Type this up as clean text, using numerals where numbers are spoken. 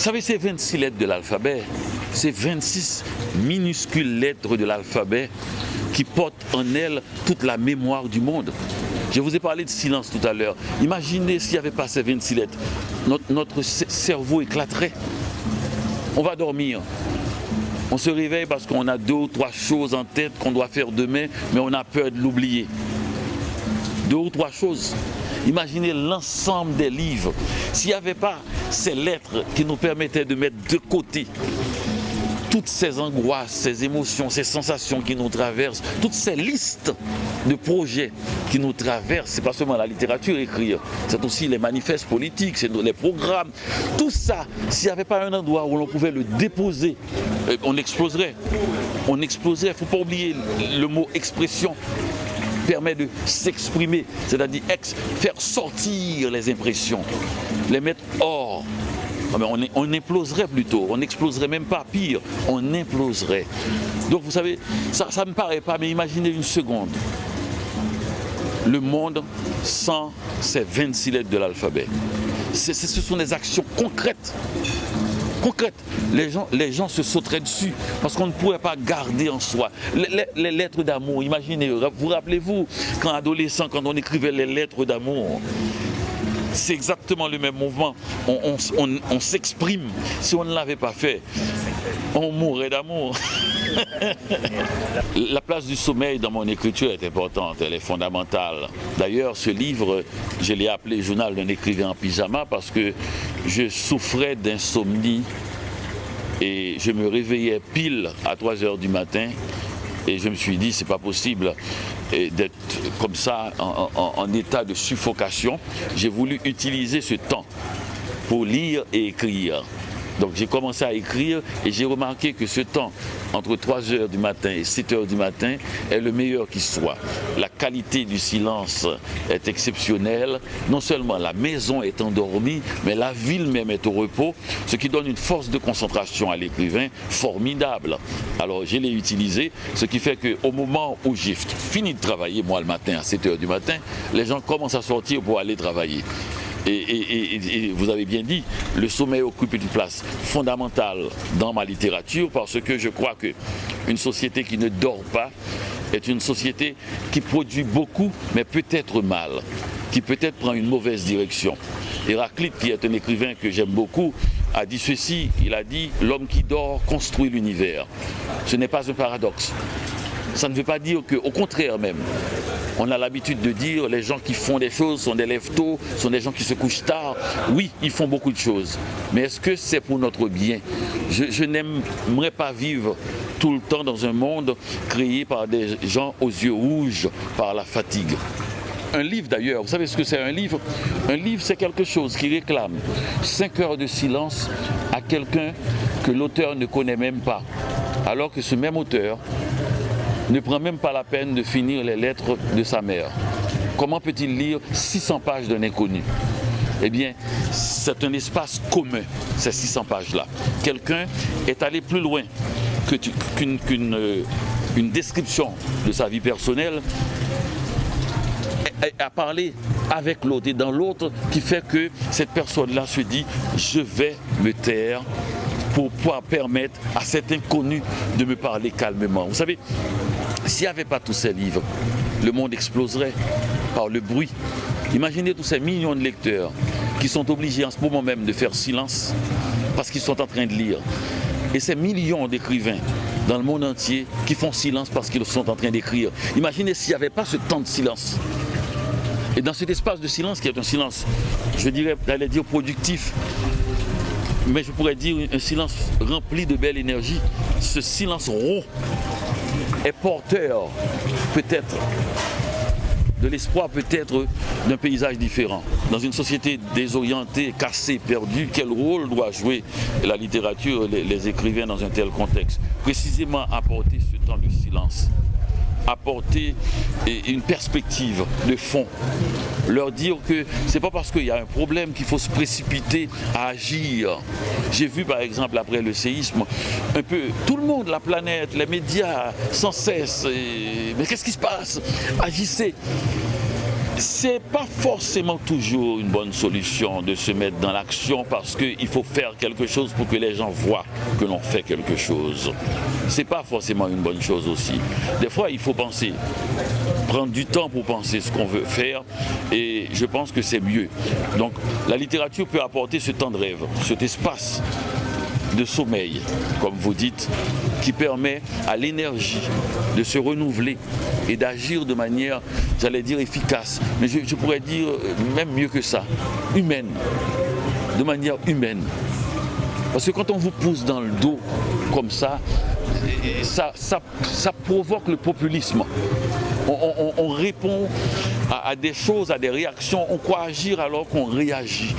savez, ces 26 lettres de l'alphabet, c'est 26 minuscules lettres de l'alphabet qui portent en elles toute la mémoire du monde. Je vous ai parlé de silence tout à l'heure. Imaginez s'il n'y avait pas ces 26 lettres. Notre cerveau éclaterait. On va dormir. On se réveille parce qu'on a 2 ou 3 choses en tête qu'on doit faire demain, mais on a peur de l'oublier. 2 ou 3 choses. Imaginez l'ensemble des livres. S'il n'y avait pas ces lettres qui nous permettaient de mettre de côté toutes ces angoisses, ces émotions, ces sensations qui nous traversent, toutes ces listes de projets qui nous traversent, c'est pas seulement la littérature écrire, c'est aussi les manifestes politiques, c'est les programmes, tout ça, s'il n'y avait pas un endroit où l'on pouvait le déposer, on exploserait. On exploserait, il ne faut pas oublier le mot expression permet de s'exprimer, c'est-à-dire faire sortir les impressions, les mettre hors. On imploserait plutôt, on n'exploserait même pas, pire, on imploserait. Donc vous savez, ça ne me paraît pas, mais imaginez une seconde. Le monde sans ces 26 lettres de l'alphabet. Ce sont des actions concrètes. Les gens se sauteraient dessus parce qu'on ne pourrait pas garder en soi. Les lettres d'amour, imaginez, vous rappelez-vous, quand adolescent, quand on écrivait les lettres d'amour, c'est exactement le même mouvement. On s'exprime. Si on ne l'avait pas fait, on mourrait d'amour. La place du sommeil dans mon écriture est importante, elle est fondamentale. D'ailleurs, ce livre, je l'ai appelé Journal d'un écrivain en pyjama parce que je souffrais d'insomnie et je me réveillais pile à 3 h du matin et je me suis dit, c'est pas possible d'être comme ça en état de suffocation. J'ai voulu utiliser ce temps pour lire et écrire. Donc j'ai commencé à écrire et j'ai remarqué que ce temps entre 3 h du matin et 7 h du matin est le meilleur qui soit. La qualité du silence est exceptionnelle. Non seulement la maison est endormie, mais la ville même est au repos, ce qui donne une force de concentration à l'écrivain formidable. Alors je l'ai utilisé, ce qui fait qu'au moment où j'ai fini de travailler, moi le matin à 7 h du matin, les gens commencent à sortir pour aller travailler. Et vous avez bien dit, le sommeil occupe une place fondamentale dans ma littérature parce que je crois qu'une société qui ne dort pas est une société qui produit beaucoup mais peut-être mal, qui peut-être prend une mauvaise direction. Héraclite, qui est un écrivain que j'aime beaucoup, a dit ceci, il a dit « L'homme qui dort construit l'univers ». Ce n'est pas un paradoxe. Ça ne veut pas dire qu'au contraire même, on a l'habitude de dire les gens qui font des choses sont des lève-tôt, sont des gens qui se couchent tard. Oui, ils font beaucoup de choses, mais est-ce que c'est pour notre bien? Je n'aimerais pas vivre tout le temps dans un monde créé par des gens aux yeux rouges par la fatigue. Un livre d'ailleurs, vous savez ce que c'est un livre? Un livre, c'est quelque chose qui réclame 5 heures de silence à quelqu'un que l'auteur ne connaît même pas, alors que ce même auteur ne prend même pas la peine de finir les lettres de sa mère. Comment peut-il lire 600 pages d'un inconnu? Eh bien, c'est un espace commun, ces 600 pages-là. Quelqu'un est allé plus loin qu'une description de sa vie personnelle, a parlé avec l'autre et dans l'autre qui fait que cette personne-là se dit « je vais me taire » pour pouvoir permettre à cet inconnu de me parler calmement. Vous savez, s'il n'y avait pas tous ces livres, le monde exploserait par le bruit. Imaginez tous ces millions de lecteurs qui sont obligés en ce moment même de faire silence parce qu'ils sont en train de lire. Et ces millions d'écrivains dans le monde entier qui font silence parce qu'ils sont en train d'écrire. Imaginez s'il n'y avait pas ce temps de silence. Et dans cet espace de silence qui est un silence, je dirais, j'allais dire productif, mais je pourrais dire un silence rempli de belle énergie, ce silence rond est porteur peut-être de l'espoir, peut-être d'un paysage différent. Dans une société désorientée, cassée, perdue, quel rôle doit jouer la littérature, les écrivains dans un tel contexte? Précisément apporter ce temps de silence, apporter une perspective de fond, leur dire que c'est pas parce qu'il y a un problème qu'il faut se précipiter à agir. J'ai vu par exemple après le séisme, un peu tout le monde, la planète, les médias, sans cesse, mais qu'est-ce qui se passe? Agissez. c'est pas forcément toujours une bonne solution de se mettre dans l'action parce qu'il faut faire quelque chose pour que les gens voient que l'on fait quelque chose. C'est pas forcément une bonne chose aussi. Des fois, il faut penser, prendre du temps pour penser ce qu'on veut faire et je pense que c'est mieux. Donc, la littérature peut apporter ce temps de rêve, cet espace de sommeil, comme vous dites, qui permet à l'énergie de se renouveler et d'agir de manière, j'allais dire, efficace, mais je pourrais dire même mieux que ça, humaine, de manière humaine. Parce que quand on vous pousse dans le dos comme ça provoque le populisme. On répond à des choses, à des réactions, on croit agir alors qu'on réagit.